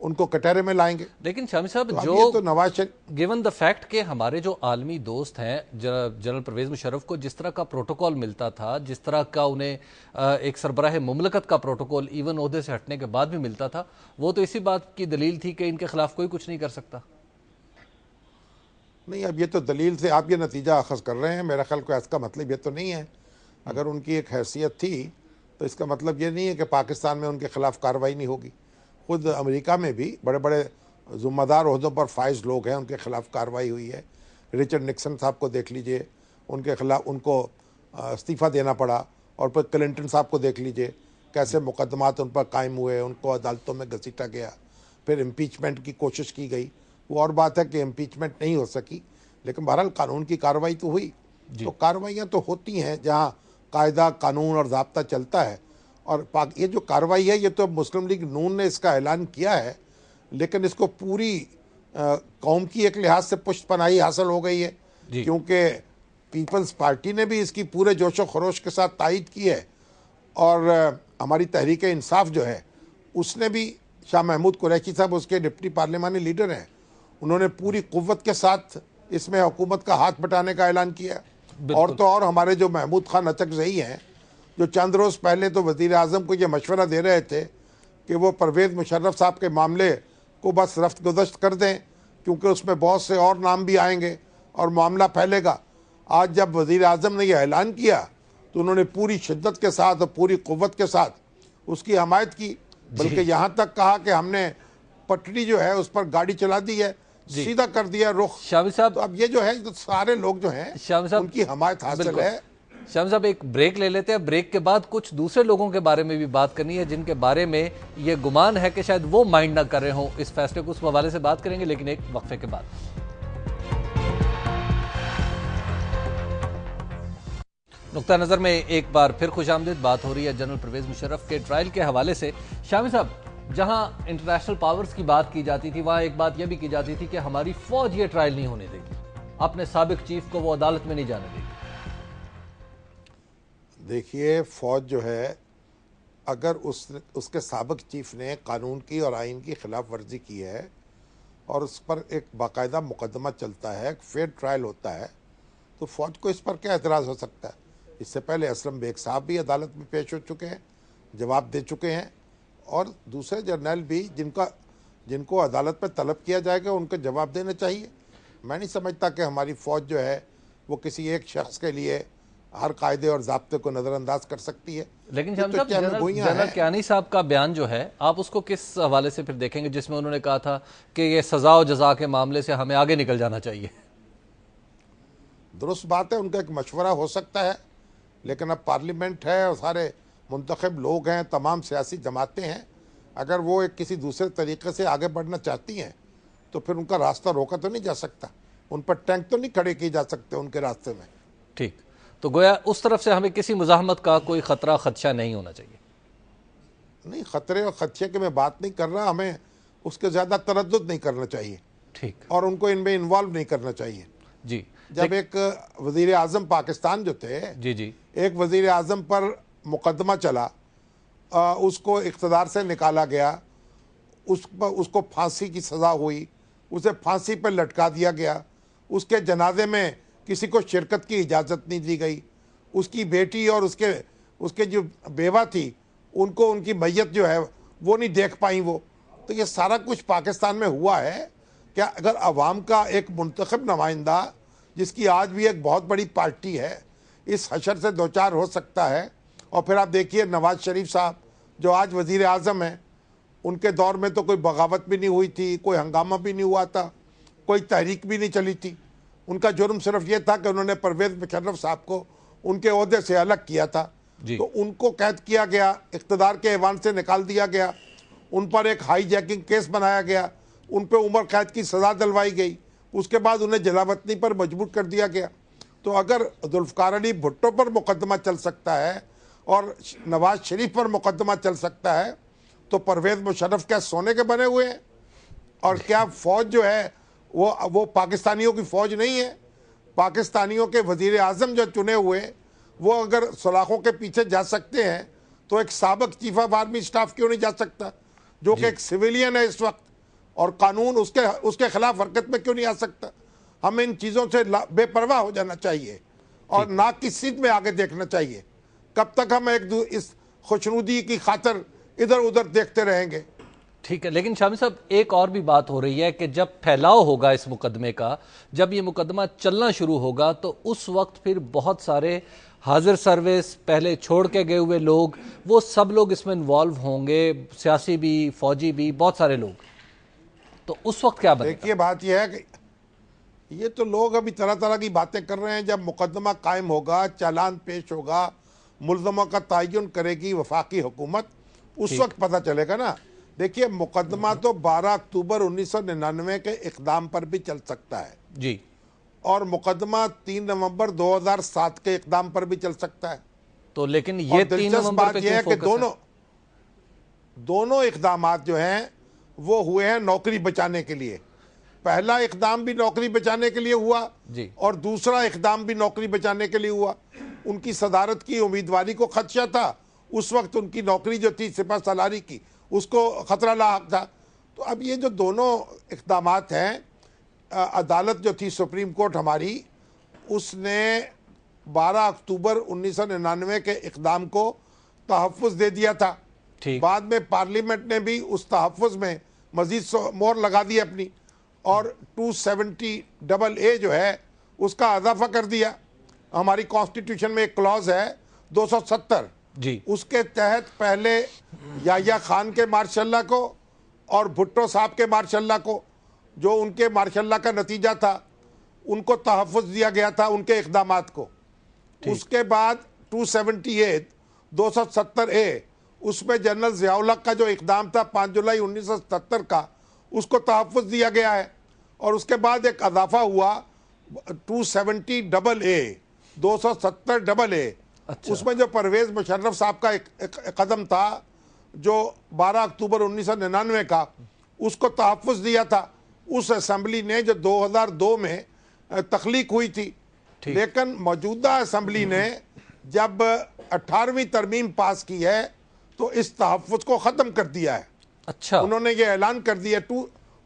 ان کو کٹہرے میں لائیں گے. لیکن شامی صاحب یہ تو Nawaz Sharif given the fact کہ ہمارے جو عالمی دوست ہیں جنرل پرویز مشرف کو جس طرح کا پروٹوکول ملتا تھا، جس طرح کا انہیں ایک سربراہ مملکت کا پروٹوکول ایون عہدے سے ہٹنے کے بعد بھی ملتا تھا، وہ تو اسی بات کی دلیل تھی کہ ان کے خلاف کوئی کچھ نہیں کر سکتا. نہیں، اب یہ تو دلیل سے آپ یہ نتیجہ اخذ کر رہے ہیں. میرا خیال کو اس کا مطلب یہ تو نہیں ہے. اگر ان کی ایک حیثیت تھی تو اس کا مطلب یہ نہیں ہے کہ پاکستان میں ان کے خلاف کارروائی نہیں ہوگی. خود امریکہ میں بھی بڑے بڑے ذمہ دار عہدوں پر فائز لوگ ہیں، ان کے خلاف کارروائی ہوئی ہے. رچرڈ نکسن صاحب کو دیکھ لیجئے، ان کے خلاف ان کو استعفیٰ دینا پڑا. اور پھر کلنٹن صاحب کو دیکھ لیجئے کیسے مقدمات ان پر قائم ہوئے، ان کو عدالتوں میں گھسیٹا گیا. پھر امپیچمنٹ کی کوشش کی گئی. وہ اور بات ہے کہ امپیچمنٹ نہیں ہو سکی، لیکن بہرحال قانون کی کارروائی تو ہوئی. تو کارروائیاں تو ہوتی ہیں جہاں قاعدہ قانون اور ضابطہ چلتا ہے. اور یہ جو کارروائی ہے یہ تو مسلم لیگ نون نے اس کا اعلان کیا ہے، لیکن اس کو پوری قوم کی ایک لحاظ سے پشت پناہی حاصل ہو گئی ہے، کیونکہ پیپلز پارٹی نے بھی اس کی پورے جوش و خروش کے ساتھ تائید کی ہے. اور ہماری تحریک انصاف جو ہے اس نے بھی، شاہ محمود قریشی صاحب اس کے ڈپٹی پارلیمانی لیڈر ہیں، انہوں نے پوری قوت کے ساتھ اس میں حکومت کا ہاتھ بٹانے کا اعلان کیا. اور تو اور ہمارے جو محمود خان اچکزئی ہیں، جو چند روز پہلے تو وزیر اعظم کو یہ مشورہ دے رہے تھے کہ وہ پرویز مشرف صاحب کے معاملے کو بس رفت گزشت کر دیں کیونکہ اس میں بہت سے اور نام بھی آئیں گے اور معاملہ پھیلے گا. آج جب وزیر اعظم نے یہ اعلان کیا تو انہوں نے پوری شدت کے ساتھ اور پوری قوت کے ساتھ اس کی حمایت کی، بلکہ یہاں تک کہا کہ ہم نے پٹڑی جو ہے اس پر گاڑی چلا دی ہے، سیدھا کر دیا رخ. شامی صاحب، تو اب یہ جو ہے سارے لوگ جو ہیں ان کی حمایت حاصل ہے. شامی صاحب ایک بریک لے لیتے ہیں. بریک کے بعد کچھ دوسرے لوگوں کے بارے میں بھی بات کرنی ہے جن کے بارے میں یہ گمان ہے کہ شاید وہ مائنڈ نہ کر رہے ہوں اس فیصلے کو. اس حوالے سے بات کریں گے لیکن ایک وقفے کے بعد. نقطہ نظر میں ایک بار پھر خوش آمدید. بات ہو رہی ہے جنرل پرویز مشرف کے ٹرائل کے حوالے سے. شامی صاحب، جہاں انٹرنیشنل پاورز کی بات کی جاتی تھی وہاں ایک بات یہ بھی کی جاتی تھی کہ ہماری فوج یہ ٹرائل نہیں ہونے دے گی، اپنے سابق چیف کو وہ عدالت میں نہیں جانے دے گی. دیکھیے، فوج جو ہے اگر اس کے سابق چیف نے قانون کی اور آئین کی خلاف ورزی کی ہے اور اس پر ایک باقاعدہ مقدمہ چلتا ہے، ایک فیئر ٹرائل ہوتا ہے، تو فوج کو اس پر کیا اعتراض ہو سکتا ہے؟ اس سے پہلے اسلم بیگ صاحب بھی عدالت میں پیش ہو چکے ہیں، جواب دے چکے ہیں، اور دوسرے جرنیل بھی جن کو عدالت میں طلب کیا جائے گا ان کو جواب دینا چاہیے. میں نہیں سمجھتا کہ ہماری فوج جو ہے وہ کسی ایک شخص کے لیے ہر قاعدے اور ضابطے کو نظر انداز کر سکتی ہے. لیکن جنرل کیانی صاحب کا بیان جو ہے آپ اس کو کس حوالے سے پھر دیکھیں گے جس میں انہوں نے کہا تھا کہ یہ سزا و جزا کے معاملے سے ہمیں آگے نکل جانا چاہیے؟ درست بات ہے، ان کا ایک مشورہ ہو سکتا ہے، لیکن اب پارلیمنٹ ہے اور سارے منتخب لوگ ہیں، تمام سیاسی جماعتیں ہیں. اگر وہ ایک کسی دوسرے طریقے سے آگے بڑھنا چاہتی ہیں تو پھر ان کا راستہ روکا تو نہیں جا سکتا، ان پر ٹینک تو نہیں کھڑے کیے جا سکتے ان کے راستے میں. ٹھیک، تو گویا اس طرف سے ہمیں کسی مزاحمت کا کوئی خطرہ خدشہ نہیں ہونا چاہیے. نہیں، خطرے اور خدشے کی میں بات نہیں کر رہا، ہمیں اس کے زیادہ تردد نہیں کرنا چاہیے. ٹھیک، اور ان کو ان میں انوالو نہیں کرنا چاہیے. جی، جب ایک وزیر اعظم پاکستان جو تھے، جی ایک وزیر اعظم پر مقدمہ چلا، اس کو اقتدار سے نکالا گیا، اس کو پھانسی کی سزا ہوئی، اسے پھانسی پر لٹکا دیا گیا، اس کے جنازے میں کسی کو شرکت کی اجازت نہیں دی گئی، اس کی بیٹی اور اس کے جو بیوہ تھی ان کو ان کی میت جو ہے وہ نہیں دیکھ پائیں وہ. تو یہ سارا کچھ پاکستان میں ہوا ہے. کیا اگر عوام کا ایک منتخب نمائندہ جس کی آج بھی ایک بہت بڑی پارٹی ہے اس حشر سے دوچار ہو سکتا ہے؟ اور پھر آپ دیکھیے نواز شریف صاحب جو آج وزیر اعظم ہیں، ان کے دور میں تو کوئی بغاوت بھی نہیں ہوئی تھی، کوئی ہنگامہ بھی نہیں ہوا تھا، کوئی تحریک بھی نہیں چلی تھی. ان کا جرم صرف یہ تھا کہ انہوں نے پرویز مشرف صاحب کو ان کے عہدے سے الگ کیا تھا. تو ان کو قید کیا گیا، اقتدار کے ایوان سے نکال دیا گیا، ان پر ایک ہائی جیکنگ کیس بنایا گیا، ان پہ عمر قید کی سزا دلوائی گئی، اس کے بعد انہیں جلاوطنی پر مجبور کر دیا گیا. تو اگر ذوالفقار علی بھٹو پر مقدمہ چل سکتا ہے اور نواز شریف پر مقدمہ چل سکتا ہے تو پرویز مشرف کیا سونے کے بنے ہوئے ہیں؟ اور کیا فوج جو ہے وہ پاکستانیوں کی فوج نہیں ہے؟ پاکستانیوں کے وزیر اعظم جو چنے ہوئے وہ اگر سلاخوں کے پیچھے جا سکتے ہیں تو ایک سابق چیف آف آرمی اسٹاف کیوں نہیں جا سکتا جو کہ ایک سویلین ہے اس وقت؟ اور قانون اس کے خلاف حرکت میں کیوں نہیں آ سکتا؟ ہمیں ان چیزوں سے بے پرواہ ہو جانا چاہیے اور نہ کسی میں آگے دیکھنا چاہیے. کب تک ہم اس خوشنودی کی خاطر ادھر ادھر دیکھتے رہیں گے؟ ٹھیک ہے، لیکن شامی صاحب ایک اور بھی بات ہو رہی ہے کہ جب پھیلاؤ ہوگا اس مقدمے کا، جب یہ مقدمہ چلنا شروع ہوگا تو اس وقت پھر بہت سارے حاضر سروس، پہلے چھوڑ کے گئے ہوئے لوگ، وہ سب لوگ اس میں انوالو ہوں گے، سیاسی بھی، فوجی بھی، بہت سارے لوگ. تو اس وقت کیا بنے گا؟ دیکھیے بات یہ ہے کہ یہ تو لوگ ابھی طرح طرح کی باتیں کر رہے ہیں. جب مقدمہ قائم ہوگا، چالان پیش ہوگا، ملزموں کا تعین کرے گی وفاقی حکومت، اس وقت پتہ چلے گا نا. دیکھیے مقدمہ تو 12 اکتوبر 1999 کے اقدام پر بھی چل سکتا ہے جی، اور مقدمہ 3 نومبر 2007 کے اقدام پر بھی چل سکتا ہے. تو لیکن یہ اور 3 دلچسپ نومبر بات پہ یہ کیوں ہے کہ فوکس ہے؟ دونوں اقدامات جو ہیں وہ ہوئے ہیں نوکری بچانے کے لیے. پہلا اقدام بھی نوکری بچانے کے لیے ہوا جی، اور دوسرا اقدام بھی نوکری بچانے کے لیے ہوا. ان کی صدارت کی امیدواری کو خدشہ تھا، اس وقت ان کی نوکری جو تھی سپہ سالاری کی، اس کو خطرہ لاحق تھا. تو اب یہ جو دونوں اقدامات ہیں، عدالت جو تھی سپریم کورٹ ہماری، اس نے 12 اکتوبر 1999 کے اقدام کو تحفظ دے دیا تھا. ٹھیک، بعد میں پارلیمنٹ نے بھی اس تحفظ میں مزید مہر لگا دی اپنی اور 270AA جو ہے اس کا اضافہ کر دیا. ہماری کانسٹیٹیوشن میں ایک کلاز ہے 270، جی، اس کے تحت پہلے یحییٰ خان کے ماشاء اللہ کو اور بھٹو صاحب کے ماشاء اللہ کو، جو ان کے ماشاء اللہ کا نتیجہ تھا، ان کو تحفظ دیا گیا تھا ان کے اقدامات کو. اس کے بعد 270A اس میں جنرل ضیاء الحق کا جو اقدام تھا 5 جولائی 1977 کا، اس کو تحفظ دیا گیا ہے. اور اس کے بعد ایک اضافہ ہوا 270AA، اس میں جو پرویز مشرف صاحب کا ایک قدم تھا جو 12 اکتوبر 1999 کا، اس کو تحفظ دیا تھا اس اسمبلی نے جو 2002 میں تخلیق ہوئی تھی. لیکن موجودہ اسمبلی نے جب 18ویں ترمیم پاس کی ہے تو اس تحفظ کو ختم کر دیا ہے. اچھا، انہوں نے یہ اعلان کر دیا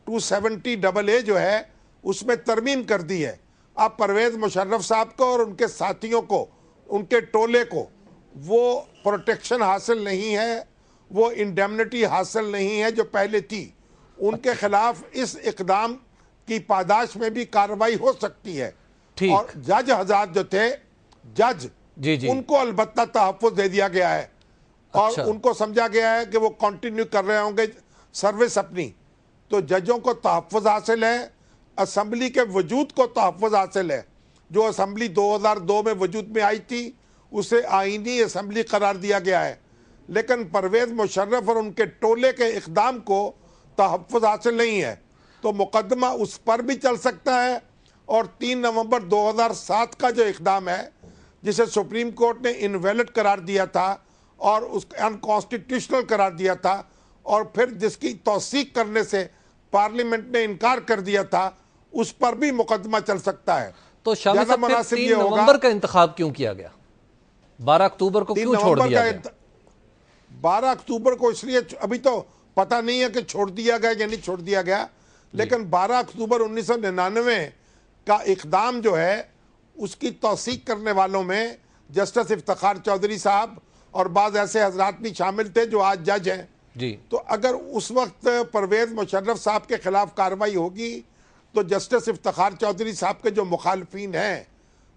270AA جو ہے اس میں ترمیم کر دی ہے. اب پرویز مشرف صاحب کو اور ان کے ساتھیوں کو، ان کے ٹولے کو وہ پروٹیکشن حاصل نہیں ہے، وہ انڈیمنٹی حاصل نہیں ہے جو پہلے تھی. ان کے خلاف اس اقدام کی پاداش میں بھی کارروائی ہو سکتی ہے. اور جج حضرات جو تھے، جج، ان کو البتہ تحفظ دے دیا گیا ہے اور ان کو سمجھا گیا ہے کہ وہ کنٹینیو کر رہے ہوں گے سروس اپنی. تو ججوں کو تحفظ حاصل ہے، اسمبلی کے وجود کو تحفظ حاصل ہے. جو اسمبلی 2002 میں وجود میں آئی تھی اسے آئینی اسمبلی قرار دیا گیا ہے، لیکن پرویز مشرف اور ان کے ٹولے کے اقدام کو تحفظ حاصل نہیں ہے. تو مقدمہ اس پر بھی چل سکتا ہے اور 3 نومبر 2007 کا جو اقدام ہے جسے سپریم کورٹ نے انویلڈ قرار دیا تھا اور اس انکانسٹیٹیوشنل قرار دیا تھا اور پھر جس کی توثیق کرنے سے پارلیمنٹ نے انکار کر دیا تھا، اس پر بھی مقدمہ چل سکتا ہے. تو شامی صاحب پھر 3 نومبر کا انتخاب کیوں کیا گیا؟ 12 اکتوبر کو کیوں چھوڑ دیا گیا؟ 12 اکتوبر کو اس لیے ابھی تو پتہ نہیں ہے کہ چھوڑ دیا گیا یا نہیں چھوڑ دیا گیا، لیکن 12 اکتوبر 1999 کا اقدام جو ہے اس کی توثیق کرنے والوں میں جسٹس افتخار چودھری صاحب اور بعض ایسے حضرات بھی شامل تھے جو آج جج ہیں. جی، تو اگر اس وقت پرویز مشرف صاحب کے خلاف کارروائی ہوگی تو جسٹس افتخار چودھری صاحب کے جو مخالفین ہیں،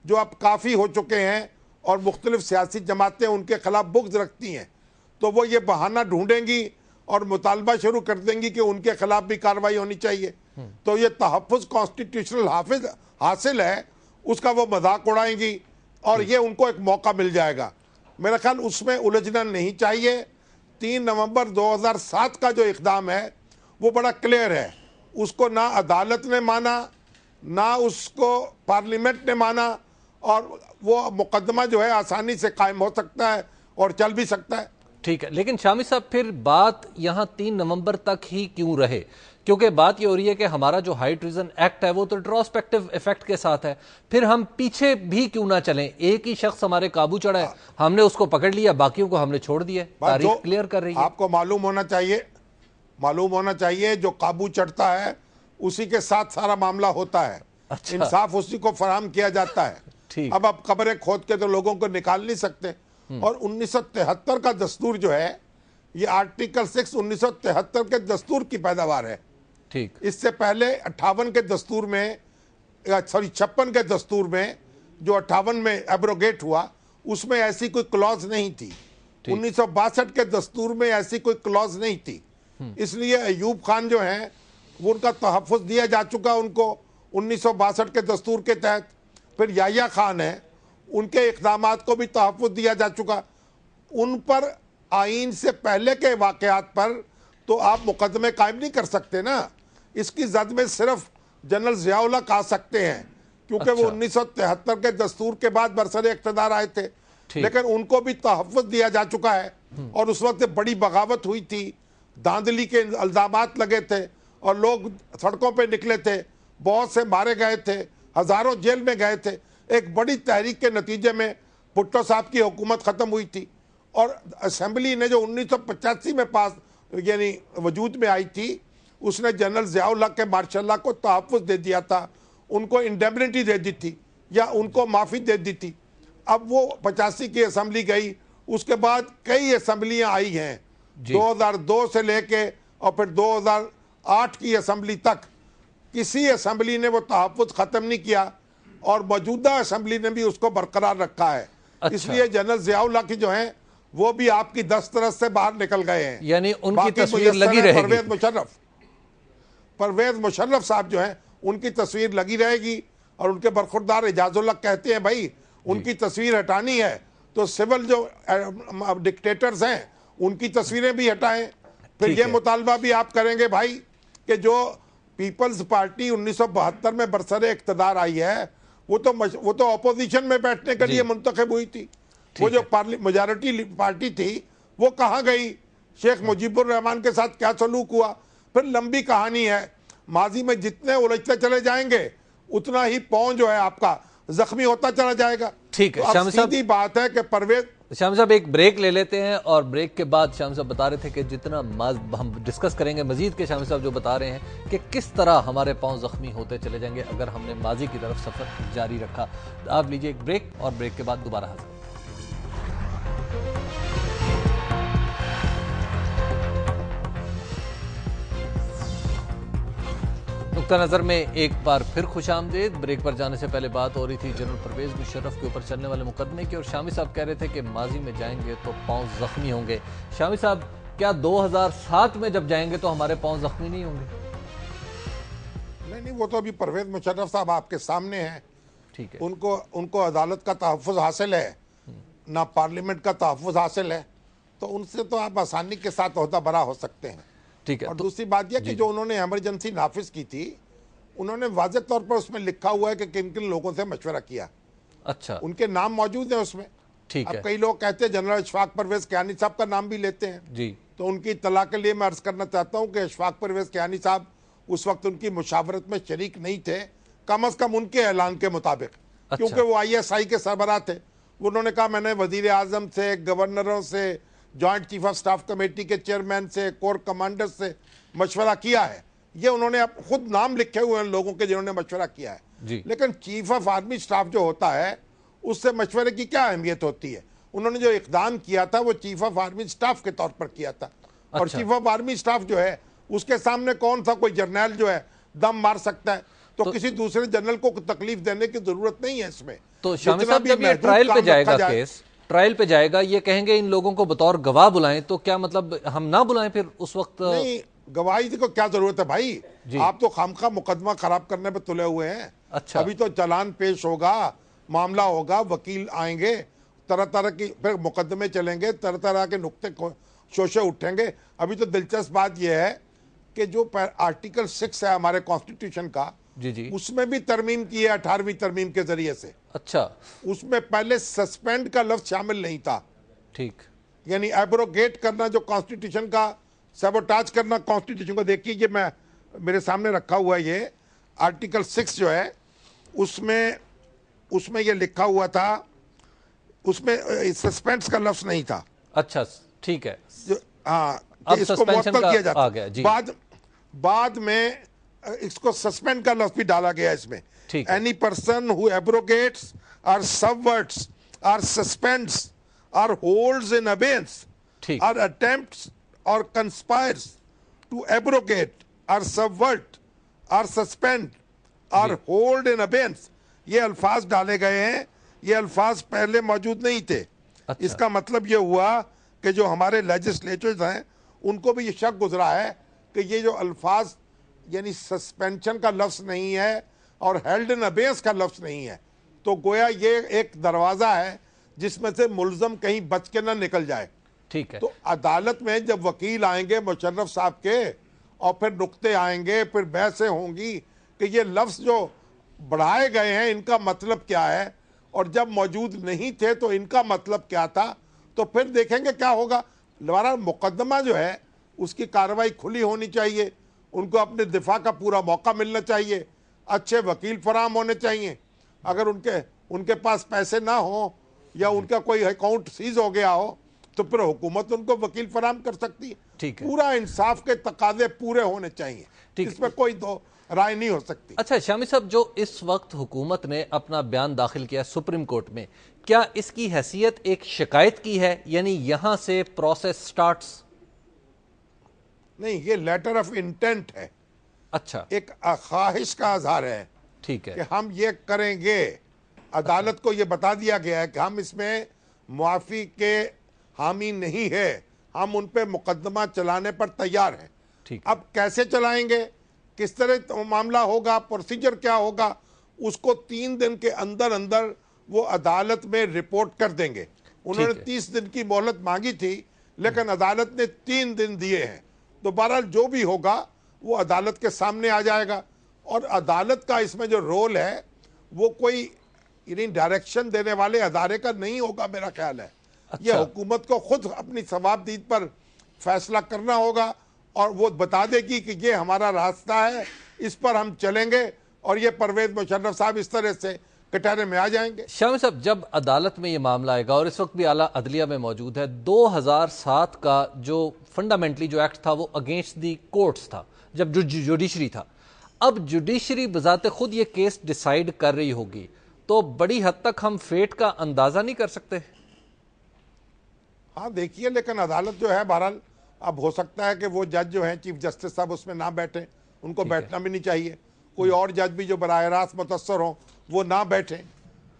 جو اب کافی ہو چکے ہیں اور مختلف سیاسی جماعتیں ان کے خلاف بغض رکھتی ہیں، تو وہ یہ بہانہ ڈھونڈیں گی اور مطالبہ شروع کر دیں گی کہ ان کے خلاف بھی کارروائی ہونی چاہیے. تو یہ تحفظ کانسٹیٹیوشنل حاصل ہے، اس کا وہ مذاق اڑائیں گی اور یہ ان کو ایک موقع مل جائے گا. میرا خیال اس میں الجھنا نہیں چاہیے. 3 نومبر 2007 کا جو اقدام ہے وہ بڑا کلیئر ہے. اس کو نہ عدالت نے مانا، نہ اس کو پارلیمنٹ نے مانا، اور وہ مقدمہ جو ہے آسانی سے قائم ہو سکتا ہے اور چل بھی سکتا ہے. ٹھیک ہے، لیکن شامی صاحب پھر بات یہاں 3 نومبر تک ہی کیوں رہے؟ کیونکہ بات یہ ہو رہی ہے کہ ہمارا جو ہائی ٹریزن ایکٹ ہے وہ تو ریٹروسپیکٹو ایفیکٹ کے ساتھ ہے. پھر ہم پیچھے بھی کیوں نہ چلیں؟ ایک ہی شخص ہمارے قابو چڑھا ہے، ہم نے اس کو پکڑ لیا، باقیوں کو ہم نے چھوڑ دیا. تاریخ کلیئر کر رہی ہے. آپ کو معلوم ہونا چاہیے معلوم ہونا چاہیے جو قابو چڑھتا ہے اسی کے ساتھ سارا معاملہ ہوتا ہے، انصاف اسی کو فراہم کیا جاتا ہے۔ اب آپ قبریں کھود کے تو لوگوں کو نکال نہیں سکتے۔ اور 1973 کا دستور جو ہے یہ آرٹیکل 6 1973 کے دستور کی پیداوار ہے۔ اس سے پہلے 58 کے دستور میں 56 کے دستور میں جو 58 میں ایبروگیٹ ہوا اس میں ایسی کوئی کلوز نہیں تھی۔ 1962 کے دستور میں ایسی کوئی کلوز نہیں تھی۔ اس لیے ایوب خان جو ہیں وہ ان کا تحفظ دیا جا چکا ان کو 1962 کے دستور کے تحت۔ پھر یحییٰ خان ہیں، ان کے اقدامات کو بھی تحفظ دیا جا چکا۔ ان پر آئین سے پہلے کے واقعات پر تو آپ مقدمے قائم نہیں کر سکتے نا۔ اس کی زد میں صرف جنرل ضیاء الحق آ سکتے ہیں کیونکہ وہ 1973 کے دستور کے بعد برسر اقتدار آئے تھے، لیکن ان کو بھی تحفظ دیا جا چکا ہے۔ اور اس وقت بڑی بغاوت ہوئی تھی، دھاندلی کے الزامات لگے تھے اور لوگ سڑکوں پہ نکلے تھے، بہت سے مارے گئے تھے، ہزاروں جیل میں گئے تھے۔ ایک بڑی تحریک کے نتیجے میں بھٹو صاحب کی حکومت ختم ہوئی تھی، اور اسمبلی نے جو 1985 میں پاس یعنی وجود میں آئی تھی اس نے جنرل ضیاء الحق کے ماشاء اللہ کو تحفظ دے دیا تھا، ان کو انڈیمنٹی دے دی تھی یا ان کو معافی دے دی تھی۔ اب وہ 85 کی اسمبلی گئی، اس کے بعد کئی اسمبلیاں آئی ہیں 2002 سے لے کے اور پھر 2008 کی اسمبلی تک کسی اسمبلی نے وہ تحفظ ختم نہیں کیا، اور موجودہ اسمبلی نے بھی اس کو برقرار رکھا ہے۔ اس لیے جنرل ضیاء الحق کی جو ہیں وہ بھی آپ کی دسترس سے باہر نکل گئے ہیں، یعنی ان کی تصویر لگی رہے گی۔ پرویز مشرف صاحب جو ہیں ان کی تصویر لگی رہے گی، اور ان کے برخوردار اعجاز الحق کہتے ہیں بھائی ان کی تصویر ہٹانی ہے تو سول جو ڈکٹیٹرز ہیں ان کی تصویریں بھی ہٹائیں۔ پھر یہ مطالبہ بھی آپ کریں گے بھائی کہ جو پیپلز پارٹی 1972 میں برسر اقتدار آئی ہے وہ تو اپوزیشن میں بیٹھنے کے لیے منتخب ہوئی تھی، وہ جو میجارٹی پارٹی تھی وہ کہاں گئی، شیخ مجیب الرحمان کے ساتھ کیا سلوک ہوا، پھر لمبی کہانی ہے۔ ماضی میں جتنے الجھتے چلے جائیں گے اتنا ہی پاؤں جو ہے آپ کا زخمی ہوتا چلا جائے گا۔ ٹھیک ہے اب سیدھی بات ہے کہ پرویز شامی صاحب ایک بریک لے لیتے ہیں، اور بریک کے بعد شامی صاحب بتا رہے تھے کہ جتنا ہم ڈسکس کریں گے مزید کے شامی صاحب جو بتا رہے ہیں کہ کس طرح ہمارے پاؤں زخمی ہوتے چلے جائیں گے اگر ہم نے ماضی کی طرف سفر جاری رکھا۔ آپ لیجئے ایک بریک، اور بریک کے بعد دوبارہ حاضر۔ نقطہ نظر میں ایک بار پھر خوش آمدید۔ بریک پر جانے سے پہلے بات ہو رہی تھی جنرل پرویز مشرف کے اوپر چلنے والے مقدمے کی، اور شامی صاحب کہہ رہے تھے کہ ماضی میں جائیں گے تو پاؤں زخمی ہوں گے۔ شامی صاحب کیا 2007 میں جب جائیں گے تو ہمارے پاؤں زخمی نہیں ہوں گے؟ نہیں، وہ تو ابھی پرویز مشرف صاحب آپ کے سامنے ہیں۔ ٹھیک ہے، ان کو عدالت کا تحفظ حاصل ہے، نہ پارلیمنٹ کا تحفظ حاصل ہے، تو ان سے تو آپ آسانی کے ساتھ عہدہ برا ہو سکتے ہیں۔ ٹھیک ہے، اور دوسری بات یہ کہ جو انہوں نے ایمرجنسی نافذ کی تھی انہوں نے واضح طور پر اس میں لکھا ہوا ہے کہ کن کن لوگوں سے مشورہ کیا۔ اچھا، ان کے نام موجود ہیں اس میں۔ ٹھیک ہے، اب کئی لوگ کہتے ہیں جنرل اشفاق پرویز کیانی صاحب کا نام بھی لیتے ہیں، جی تو ان کی اطلاع کے لیے میں عرض کرنا چاہتا ہوں کہ اشفاق پرویز کیانی صاحب اس وقت ان کی مشاورت میں شریک نہیں تھے، کم از کم ان کے اعلان کے مطابق، کیونکہ وہ ISI کے سربراہ تھے۔ انہوں نے کہا میں نے وزیر اعظم سے، گورنروں سے، joint chief of staff committee کے چیئرمین سے، کور کمانڈر سے مشورہ کیا ہے۔ یہ انہوں نے خود نام لکھے ہوئے ہیں لوگوں کے جنہوں نے مشورہ کیا ہے، لیکن چیف آف آرمی سٹاف جو ہوتا ہے اس سے مشورے کی کیا اہمیت ہوتی ہے؟ انہوں نے جو اقدام کیا تھا وہ چیف آف آرمی سٹاف کے طور پر کیا تھا، اور چیف آف آرمی سٹاف جو ہے اس کے سامنے کون سا کوئی جرنیل جو ہے دم مار سکتا ہے؟ تو کسی دوسرے جنرل کو تکلیف دینے کی ضرورت نہیں ہے اس میں۔ تو شامی صاحب جب یہ ٹرائل پہ جائے گا کیس، ٹرائل پہ جائے گا، یہ کہیں گے ان لوگوں کو بطور گواہ بلائیں، تو کیا مطلب ہم نہ بلائیں پھر اس وقت؟ نہیں، گواہی کو کیا ضرورت ہے بھائی؟ آپ تو خامخواہ مقدمہ خراب کرنے پہ تلے ہوئے ہیں۔ اچھا، ابھی تو چلان پیش ہوگا، معاملہ ہوگا، وکیل آئیں گے، طرح طرح کی پھر مقدمے چلیں گے، طرح طرح کے نقطے شوشے اٹھیں گے۔ ابھی تو دلچسپ بات یہ ہے کہ جو آرٹیکل 6 ہے ہمارے کانسٹیٹیوشن کا، جی اس میں بھی ترمیم کی ہے 18ویں ترمیم کے ذریعے سے۔ اچھا، اس میں پہلے سسپینڈ کا لفظ شامل نہیں تھا، ٹھیک، یعنی ایبروگیٹ کرنا، جو کانسٹیٹیوشن کا سیبوٹاج کرنا کانسٹیٹیوشن کو۔ دیکھیے یہ میں میرے سامنے رکھا ہوا ہے، یہ آرٹیکل 6 جو ہے اس میں یہ لکھا ہوا تھا، اس میں سسپینس کا لفظ نہیں تھا۔ اچھا ٹھیک ہے، ہاں، اب کہ اس کو سسپینشن معطل کا کیا جاتا آ گیا جی بعد میں اس کو سسپینڈ کا لفظ بھی ڈالا گیا اس میں ٹھیک ہے اینی پرسن ہو ایبروگیٹس اور سبورٹس اور سسپینڈس اور ہولڈز ان ابینس ٹھیک اور اٹمپٹس اور کنسپائرس ٹو ایبروگیٹ اور سبورٹ اور سسپینڈ اور ہولڈ ان ابینس یہ الفاظ ڈالے گئے ہیں. یہ الفاظ پہلے موجود نہیں تھے. اچھا. اس کا مطلب یہ ہوا کہ جو ہمارے لیجسلیچرز ہیں ان کو بھی یہ شک گزرا ہے کہ یہ جو الفاظ یعنی سسپینشن کا لفظ نہیں ہے اور ہیلڈ ان ابینس کا لفظ نہیں ہے تو گویا یہ ایک دروازہ ہے جس میں سے ملزم کہیں بچ کے نہ نکل جائے. ٹھیک ہے تو عدالت میں جب وکیل آئیں گے مشرف صاحب کے اور پھر نقطے آئیں گے پھر بحثیں ہوں گی کہ یہ لفظ جو بڑھائے گئے ہیں ان کا مطلب کیا ہے اور جب موجود نہیں تھے تو ان کا مطلب کیا تھا تو پھر دیکھیں گے کیا ہوگا. ہمارا مقدمہ جو ہے اس کی کارروائی کھلی ہونی چاہیے. ان کو اپنے دفاع کا پورا موقع ملنا چاہیے. اچھے وکیل فراہم ہونے چاہیے. اگر ان کے پاس پیسے نہ ہوں یا ان کا کوئی اکاؤنٹ سیز ہو گیا ہو تو پھر حکومت ان کو وکیل فراہم کر سکتی ہے. ٹھیک ہے پورا انصاف کے تقاضے پورے ہونے چاہیے. اس میں کوئی دو رائے نہیں ہو سکتی. اچھا شامی صاحب جو اس وقت حکومت نے اپنا بیان داخل کیا سپریم کورٹ میں کیا اس کی حیثیت ایک شکایت کی ہے یعنی یہاں سے پروسیس سٹارٹس؟ نہیں یہ لیٹر آف انٹینٹ ہے. اچھا ایک خواہش کا اظہار ہے ٹھیک ہے کہ ہم یہ کریں گے. عدالت کو یہ بتا دیا گیا ہے کہ ہم اس میں معافی کے حامی نہیں ہے. ہم ان پہ مقدمہ چلانے پر تیار ہیں. ٹھیک اب کیسے چلائیں گے کس طرح معاملہ ہوگا پروسیجر کیا ہوگا اس کو 3 دن کے اندر اندر وہ عدالت میں رپورٹ کر دیں گے. انہوں نے 30 دن کی مہلت مانگی تھی لیکن عدالت نے 3 دن دیے ہیں. تو بہرحال جو بھی ہوگا وہ عدالت کے سامنے آ جائے گا. اور عدالت کا اس میں جو رول ہے وہ کوئی یعنی ڈائریکشن دینے والے ادارے کا نہیں ہوگا میرا خیال ہے. یہ حکومت کو خود اپنی ثوابدید پر فیصلہ کرنا ہوگا اور وہ بتا دے گی کہ یہ ہمارا راستہ ہے اس پر ہم چلیں گے اور یہ پرویز مشرف صاحب اس طرح سے کٹہرے میں آ جائیں گے. شامی صاحب جب عدالت میں یہ معاملہ آئے گا اور اس وقت بھی اعلیٰ عدلیہ میں موجود ہے 2007 کا جو فنڈامنٹلی جو ایکٹ تھا وہ اگینسٹ دی کورٹس تھا جب جوڈیشری تھا. اب جوڈیشری بذات خود یہ کیس ڈیسائیڈ کر رہی ہوگی تو بڑی حد تک ہم فیٹ کا اندازہ نہیں کر سکتے. ہاں دیکھیے لیکن عدالت جو ہے بہرحال اب ہو سکتا ہے کہ وہ جج جو ہیں چیف جسٹس صاحب اس میں نہ بیٹھیں. ان کو بیٹھنا بھی نہیں چاہیے. کوئی اور جج بھی جو براہ راست متاثر ہوں وہ نہ بیٹھیں.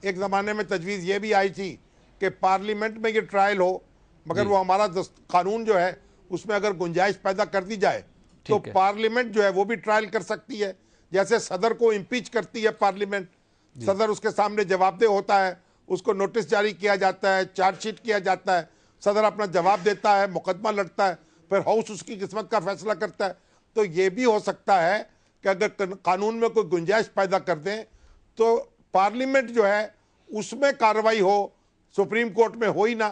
ایک زمانے میں تجویز یہ بھی آئی تھی کہ پارلیمنٹ میں یہ ٹرائل ہو مگر وہ ہمارا قانون جو ہے اس میں اگر گنجائش پیدا کر دی جائے تو پارلیمنٹ جو ہے وہ بھی ٹرائل کر سکتی ہے. جیسے صدر کو امپیچ کرتی ہے پارلیمنٹ. صدر اس کے سامنے جواب دہ ہوتا ہے اس کو نوٹس جاری کیا جاتا ہے چارج شیٹ کیا جاتا ہے صدر اپنا جواب دیتا ہے مقدمہ لڑتا ہے پھر ہاؤس اس کی قسمت کا فیصلہ کرتا ہے. تو یہ بھی ہو سکتا ہے کہ اگر قانون میں کوئی گنجائش پیدا کر دیں تو پارلیمنٹ جو ہے اس میں کارروائی ہو سپریم کورٹ میں ہو ہی نہ.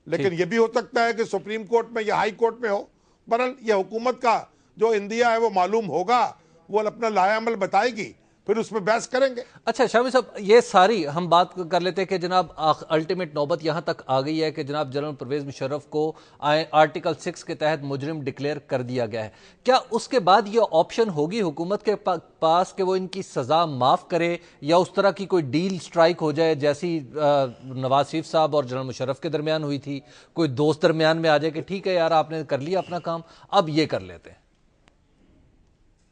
لیکن یہ بھی ہو سکتا ہے کہ سپریم کورٹ میں یا ہائی کورٹ میں ہو. بہرحال یہ حکومت کا جو اندیا ہے وہ معلوم ہوگا وہ اپنا لایا عمل بتائے گی پھر اس میں بحث کریں گے. اچھا شامی صاحب یہ ساری ہم بات کر لیتے ہیں کہ جناب الٹیمیٹ نوبت یہاں تک آ گئی ہے کہ جناب جنرل پرویز مشرف کو آرٹیکل 6 کے تحت مجرم ڈکلیئر کر دیا گیا ہے. کیا اس کے بعد یہ آپشن ہوگی حکومت کے پاس کہ وہ ان کی سزا معاف کرے یا اس طرح کی کوئی ڈیل سٹرائک ہو جائے جیسی نواز شریف صاحب اور جنرل مشرف کے درمیان ہوئی تھی کوئی دوست درمیان میں آ جائے کہ ٹھیک ہے یار آپ نے کر لیا اپنا کام اب یہ کر لیتے ہیں.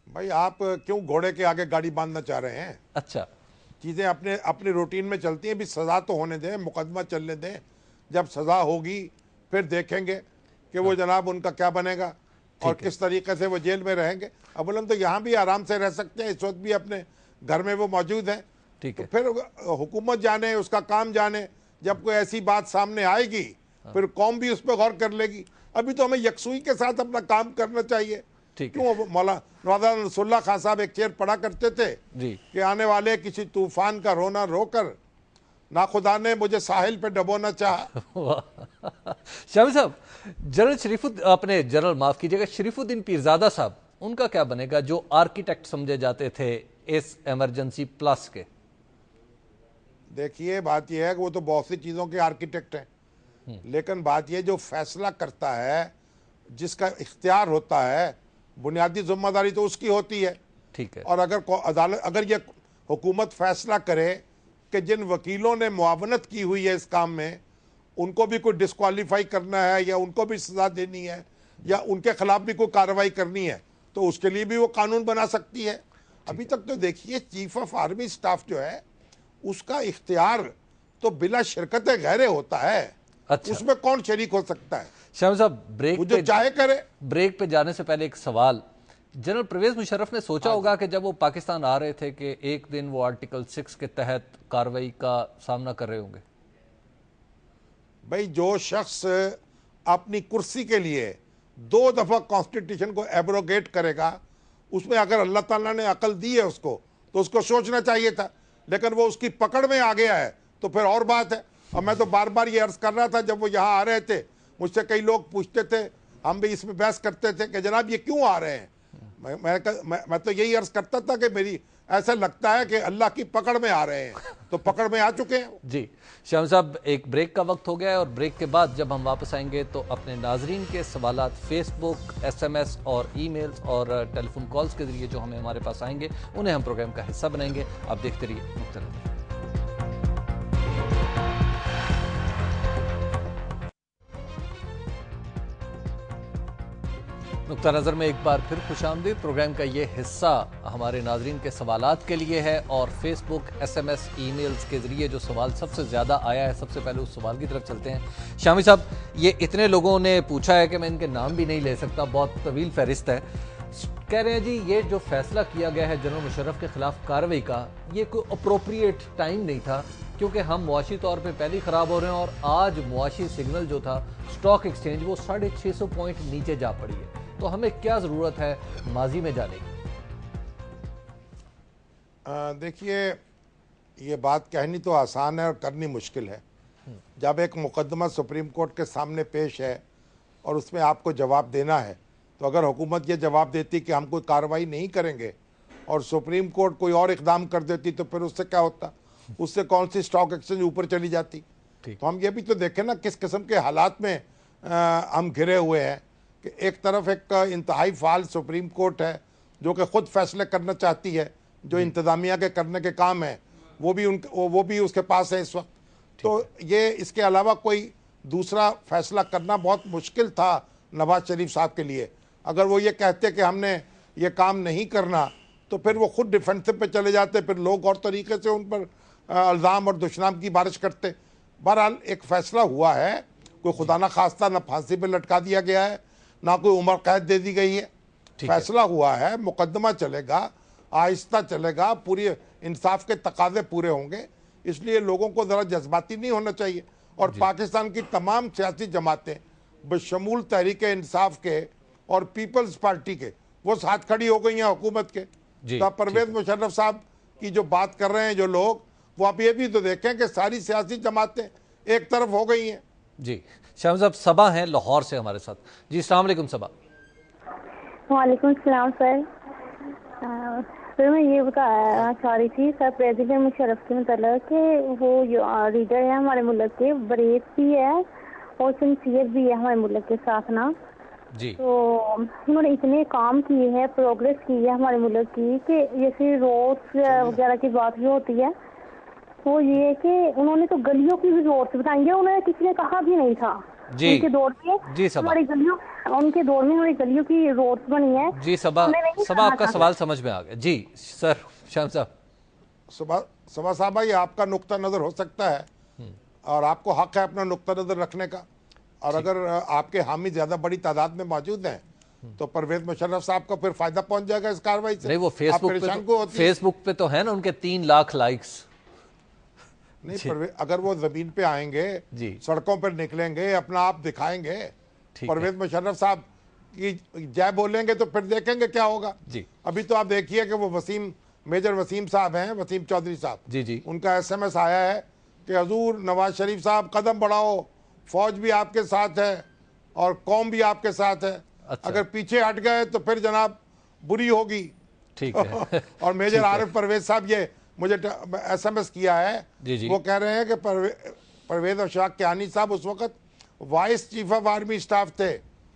بھائی آپ کیوں گھوڑے کے آگے گاڑی باندھنا چاہ رہے ہیں؟ اچھا چیزیں اپنے روٹین میں چلتی ہیں بھی سزا تو ہونے دیں مقدمہ چلنے دیں. جب سزا ہوگی پھر دیکھیں گے کہ وہ جناب ان کا کیا بنے گا اور کس طریقے سے وہ جیل میں رہیں گے. اولاً تو یہاں بھی آرام سے رہ سکتے ہیں اس وقت بھی اپنے گھر میں وہ موجود ہیں. تو پھر حکومت جانے اس کا کام جانے جب کوئی ایسی بات سامنے آئے گی پھر قوم بھی اس پہ غور کر لے گی. ابھی تو ہمیں یکسوئی کے ساتھ اپنا کام کرنا چاہیے. کیوں مولانا نوازا رسول اللہ خان صاحب ایک شعر پڑھا کرتے تھے کہ آنے والے کسی طوفان کا رونا رو کر نا خدا نے مجھے ساحل پہ ڈبونا چاہا. شامی صاحب جنرل معاف کیجئے گا شریف الدین پیرزادہ صاحب ان کا کیا بنے گا جو آرکیٹیکٹ سمجھے جاتے تھے اس ایمرجنسی پلس کے؟ دیکھیے بات یہ ہے کہ وہ تو بہت سی چیزوں کے آرکیٹیکٹ ہیں لیکن بات یہ جو فیصلہ کرتا ہے جس کا اختیار ہوتا ہے بنیادی ذمہ داری تو اس کی ہوتی ہے. ٹھیک ہے. اور اگر یہ حکومت فیصلہ کرے کہ جن وکیلوں نے معاونت کی ہوئی ہے اس کام میں ان کو بھی کوئی ڈسکوالیفائی کرنا ہے یا ان کو بھی سزا دینی ہے یا ان کے خلاف بھی کوئی کارروائی کرنی ہے تو اس کے لیے بھی وہ قانون بنا سکتی ہے. ابھی تک تو دیکھیے چیف آف آرمی سٹاف جو ہے اس کا اختیار تو بلا شرکت غیرے ہوتا ہے. اس میں کون شریک ہو سکتا ہے؟ شامی صاحب بریک پہ جانے سے پہلے ایک سوال. جنرل پرویز مشرف نے سوچا ہوگا کہ جب وہ پاکستان آ رہے تھے کہ ایک دن وہ آرٹیکل 6 کے تحت کارروائی کا سامنا کر رہے ہوں گے. بھائی جو شخص اپنی کرسی کے لیے 2 دفعہ کانسٹیٹیوشن کو ایبروگیٹ کرے گا اس میں اگر اللہ تعالیٰ نے عقل دی ہے اس کو تو اس کو سوچنا چاہیے تھا. لیکن وہ اس کی پکڑ میں آ گیا ہے تو پھر اور بات ہے. اور میں تو بار بار یہ عرض کر رہا تھا جب وہ یہاں آ رہے تھے مجھ سے کئی لوگ پوچھتے تھے ہم بھی اس میں بحث کرتے تھے کہ جناب یہ کیوں آ رہے ہیں. میں تو یہی عرض کرتا تھا کہ میری ایسا لگتا ہے کہ اللہ کی پکڑ میں آ رہے ہیں تو پکڑ میں آ چکے ہیں. جی شامی صاحب ایک بریک کا وقت ہو گیا ہے اور بریک کے بعد جب ہم واپس آئیں گے تو اپنے ناظرین کے سوالات فیس بک SMS اور ای میلز اور ٹیلی فون کالز کے ذریعے جو ہمارے پاس آئیں گے انہیں ہم پروگرام کا حصہ بنائیں گے. آپ دیکھتے رہیے نقطہ نظر. نقطہ نظر میں ایک بار پھر خوش آمدید. پروگرام کا یہ حصہ ہمارے ناظرین کے سوالات کے لیے ہے اور فیس بک SMS ای میلز کے ذریعے جو سوال سب سے زیادہ آیا ہے سب سے پہلے اس سوال کی طرف چلتے ہیں. شامی صاحب یہ اتنے لوگوں نے پوچھا ہے کہ میں ان کے نام بھی نہیں لے سکتا, بہت طویل فہرست ہے. کہہ رہے ہیں جی یہ جو فیصلہ کیا گیا ہے جنرل مشرف کے خلاف کارروائی کا یہ کوئی اپروپریٹ ٹائم نہیں تھا کیونکہ ہم معاشی طور پہ پہلے خراب ہو رہے ہیں اور آج معاشی سگنل جو تھا سٹاک ایکسچینج وہ 650 پوائنٹ نیچے جا پڑی ہے تو ہمیں کیا ضرورت ہے ماضی میں جانے کی. دیکھیے یہ بات کہنی تو آسان ہے اور کرنی مشکل ہے. جب ایک مقدمہ سپریم کورٹ کے سامنے پیش ہے اور اس میں آپ کو جواب دینا ہے تو اگر حکومت یہ جواب دیتی کہ ہم کوئی کارروائی نہیں کریں گے اور سپریم کورٹ کوئی اور اقدام کر دیتی تو پھر اس سے کیا ہوتا؟ اس سے کون سی سٹاک ایکسچینج اوپر چلی جاتی؟ تو ہم یہ بھی تو دیکھیں نا کس قسم کے حالات میں ہم گھرے ہوئے ہیں کہ ایک طرف ایک انتہائی فعال سپریم کورٹ ہے جو کہ خود فیصلے کرنا چاہتی ہے, جو انتظامیہ کے کرنے کے کام ہیں وہ بھی اس کے پاس ہے اس وقت. تو یہ اس کے علاوہ کوئی دوسرا فیصلہ کرنا بہت مشکل تھا نواز شریف صاحب کے لیے. اگر وہ یہ کہتے کہ ہم نے یہ کام نہیں کرنا تو پھر وہ خود ڈیفینسو پہ چلے جاتے, پھر لوگ اور طریقے سے ان پر الزام اور دشنام کی بارش کرتے. بہرحال ایک فیصلہ ہوا ہے, کوئی خدا نہ خواستہ نہ پھانسی پہ لٹکا دیا گیا ہے نہ کوئی عمر قید دے دی گئی ہے. فیصلہ ہوا ہے, مقدمہ چلے گا, آہستہ چلے گا, پوری انصاف کے تقاضے پورے ہوں گے. اس لیے لوگوں کو ذرا جذباتی نہیں ہونا چاہیے. اور پاکستان کی تمام سیاسی جماعتیں بشمول تحریک انصاف کے اور پیپلز پارٹی کے وہ ساتھ کھڑی ہو گئی ہیں حکومت کے. پرویز مشرف صاحب کی جو بات کر رہے ہیں جو لوگ, وہ آپ یہ بھی تو دیکھیں کہ ساری سیاسی جماعتیں ایک طرف ہو گئی ہیں. جی شامی صاحب صبا ہیں لاہور سے ہمارے ساتھ. جی السلام علیکم صبا. وعلیکم السلام سر. سر میں یہ بتانا چاہ رہی تھی سر پریزیڈنٹ مشرف کے متعلق کہ وہ جو لیڈر ہے ہمارے ملک کے, بریف بھی ہے اور سنسیئر بھی ہے ہمارے ملک کے ساتھ نا. جی تو انہوں نے اتنے کام کیے ہیں, پروگریس کی ہے ہمارے ملک کی کہ جیسے روڈس وغیرہ کی بات جو ہوتی ہے وہ یہ ہے کہ انہوں نے تو گلیوں کی بھی روڈس بتائیں گے, انہوں نے کسی نے کہا بھی نہیں تھا. جی ان کے دور میں ہماری گلیوں ان کے دور میں ہماری گلیوں کی روڈس بنی ہیں. جی صبا آپ کا سوال سمجھ میں آ گیا. جی سر شام صاحب. صبا صاحب یہ آپ کا نقطہ نظر ہو سکتا ہے اور آپ کو حق ہے اپنا نقطہ نظر رکھنے کا, اور اگر آپ کے حامی زیادہ بڑی تعداد میں موجود ہیں تو پرویز مشرف صاحب کو پھر فائدہ پہنچ جائے گا اس کارروائی سے. نہیں وہ فیس بک پہ تو ہے نا ان کے 3 لاکھ لائکس. نہیں اگر وہ زمین پہ آئیں گے, سڑکوں پر نکلیں گے, اپنا آپ دکھائیں گے, پرویز مشرف صاحب کی جے بولیں گے تو پھر دیکھیں گے کیا ہوگا. ابھی تو آپ دیکھیے کہ وہ میجر وسیم صاحب ہیں, وسیم چودھری صاحب, ان کا SMS آیا ہے کہ حضور نواز شریف صاحب قدم بڑھاؤ, فوج بھی آپ کے ساتھ ہے اور قوم بھی آپ کے ساتھ ہے, اگر پیچھے ہٹ گئے تو پھر جناب بری ہوگی. اور میجر عارف پرویز صاحب یہ مجھے SMS کیا ہے, وہ کہہ رہے ہیں کہ پرویز اشفاق کیانی صاحب اس وقت vice chief of army staff تھے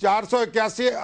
481